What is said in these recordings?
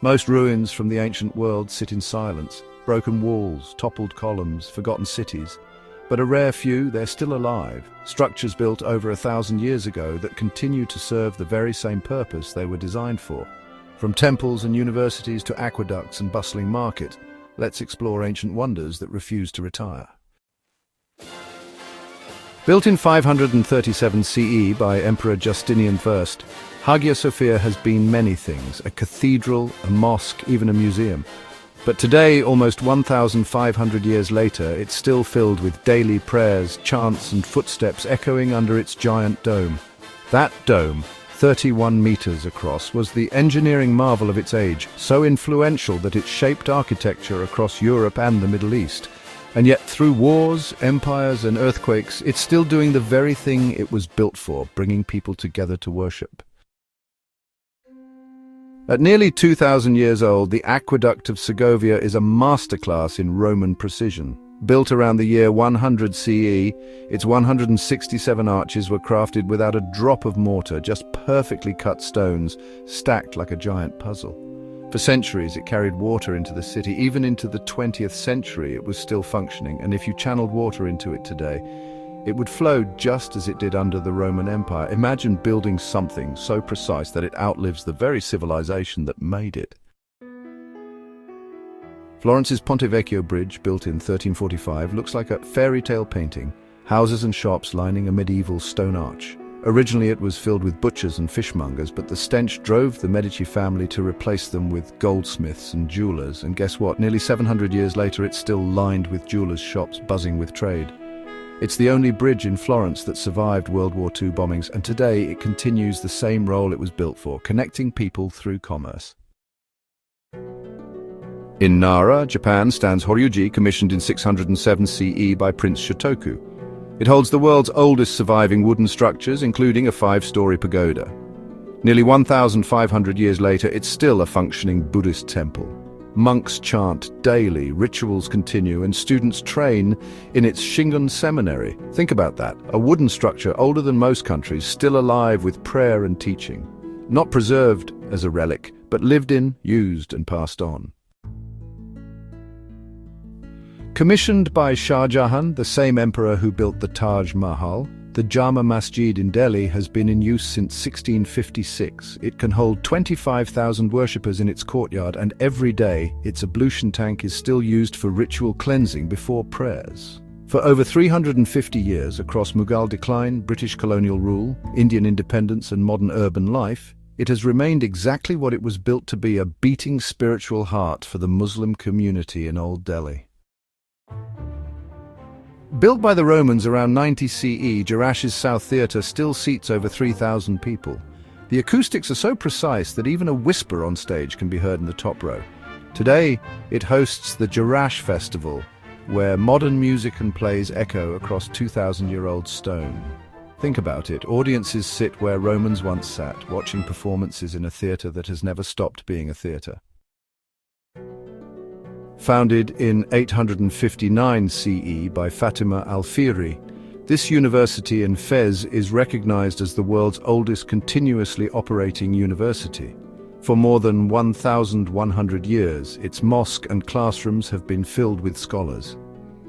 Most ruins from the ancient world sit in silence. Broken walls, toppled columns, forgotten cities. But a rare few, they're still alive. Structures built over 1,000 years ago that continue to serve the very same purpose they were designed for. From temples and universities to aqueducts and bustling market, let's explore ancient wonders that refuse to retire. Built in 537 CE by Emperor Justinian I, Hagia Sophia has been many things: a cathedral, a mosque, even a museum. But today, almost 1,500 years later, it's still filled with daily prayers, chants and footsteps echoing under its giant dome. That dome, 31 meters across, was the engineering marvel of its age, so influential that it shaped architecture across Europe and the Middle East. And yet, through wars, empires and earthquakes, it's still doing the very thing it was built for, bringing people together to worship. At nearly 2,000 years old, the Aqueduct of Segovia is a masterclass in Roman precision. Built around the year 100 CE, its 167 arches were crafted without a drop of mortar, just perfectly cut stones, stacked like a giant puzzle. For centuries, it carried water into the city. Even into the 20th century, it was still functioning, and if you channeled water into it today, it would flow just as it did under the Roman Empire. Imagine building something so precise that it outlives the very civilization that made it. Florence's Ponte Vecchio bridge, built in 1345, looks like a fairy tale painting. Houses and shops lining a medieval stone arch. Originally it was filled with butchers and fishmongers, but the stench drove the Medici family to replace them with goldsmiths and jewelers. And guess what? Nearly 700 years later, it's still lined with jewelers' shops buzzing with trade. It's the only bridge in Florence that survived World War II bombings, and today it continues the same role it was built for, connecting people through commerce. In Nara, Japan, stands Horyu-ji, commissioned in 607 CE by Prince Shotoku. It holds the world's oldest surviving wooden structures, including a 5-story pagoda. Nearly 1,500 years later, it's still a functioning Buddhist temple. Monks chant daily, rituals continue, and students train in its Shingon seminary. Think about that, a wooden structure older than most countries, still alive with prayer and teaching. Not preserved as a relic, but lived in, used, and passed on. Commissioned by Shah Jahan, the same emperor who built the Taj Mahal, the Jama Masjid in Delhi has been in use since 1656. It can hold 25,000 worshippers in its courtyard, and every day its ablution tank is still used for ritual cleansing before prayers. For over 350 years, across Mughal decline, British colonial rule, Indian independence and modern urban life, it has remained exactly what it was built to be: a beating spiritual heart for the Muslim community in Old Delhi. Built by the Romans around 90 CE, Jerash's South Theatre still seats over 3,000 people. The acoustics are so precise that even a whisper on stage can be heard in the top row. Today, it hosts the Jerash festival, where modern music and plays echo across 2,000-year-old stone. Think about it, audiences sit where Romans once sat, watching performances in a theatre that has never stopped being a theatre. Founded in 859 CE by Fatima al-Fihri, this university in Fez is recognized as the world's oldest continuously operating university. For more than 1,100 years, its mosque and classrooms have been filled with scholars.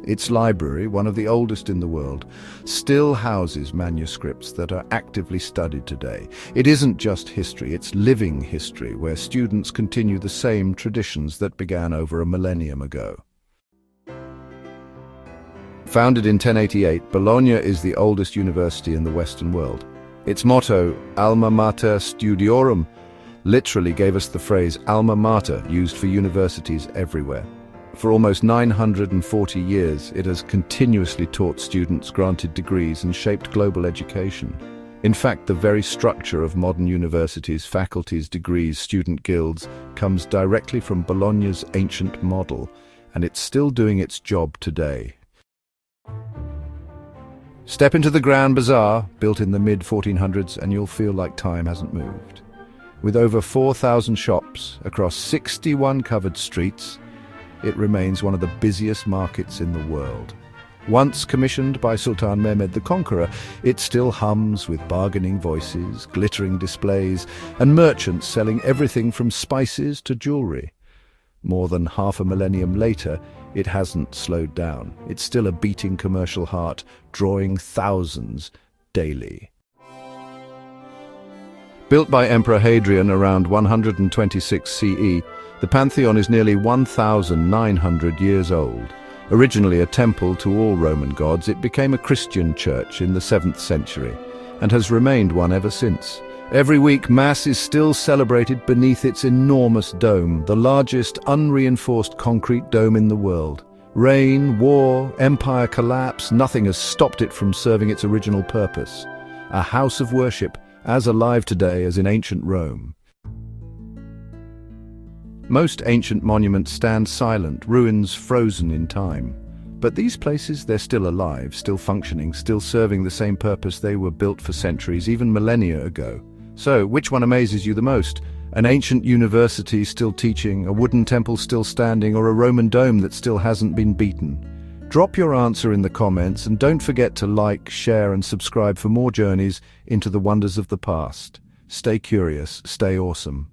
Its library, one of the oldest in the world, still houses manuscripts that are actively studied today. It isn't just history, it's living history, where students continue the same traditions that began over a millennium ago. Founded in 1088, Bologna is the oldest university in the Western world. Its motto, Alma Mater Studiorum, literally gave us the phrase alma mater, used for universities everywhere. For almost 940 years, it has continuously taught students, granted degrees, and shaped global education. In fact, the very structure of modern universities, faculties, degrees, student guilds, comes directly from Bologna's ancient model, and it's still doing its job today. Step into the Grand Bazaar, built in the mid-1400s, and you'll feel like time hasn't moved. With over 4,000 shops across 61 covered streets, it remains one of the busiest markets in the world. Once commissioned by Sultan Mehmed the Conqueror, it still hums with bargaining voices, glittering displays, and merchants selling everything from spices to jewelry. More than half a millennium later, it hasn't slowed down. It's still a beating commercial heart, drawing thousands daily. Built by Emperor Hadrian around 126 CE, the Pantheon is nearly 1,900 years old. Originally a temple to all Roman gods, it became a Christian church in the 7th century and has remained one ever since. Every week, Mass is still celebrated beneath its enormous dome, the largest unreinforced concrete dome in the world. Rain, war, empire collapse, nothing has stopped it from serving its original purpose. A house of worship, as alive today as in ancient Rome. Most ancient monuments stand silent, ruins frozen in time. But these places, they're still alive, still functioning, still serving the same purpose they were built for centuries, even millennia ago. So, which one amazes you the most? An ancient university still teaching, a wooden temple still standing, or a Roman dome that still hasn't been beaten? Drop your answer in the comments, and don't forget to like, share, and subscribe for more journeys into the wonders of the past. Stay curious, stay awesome.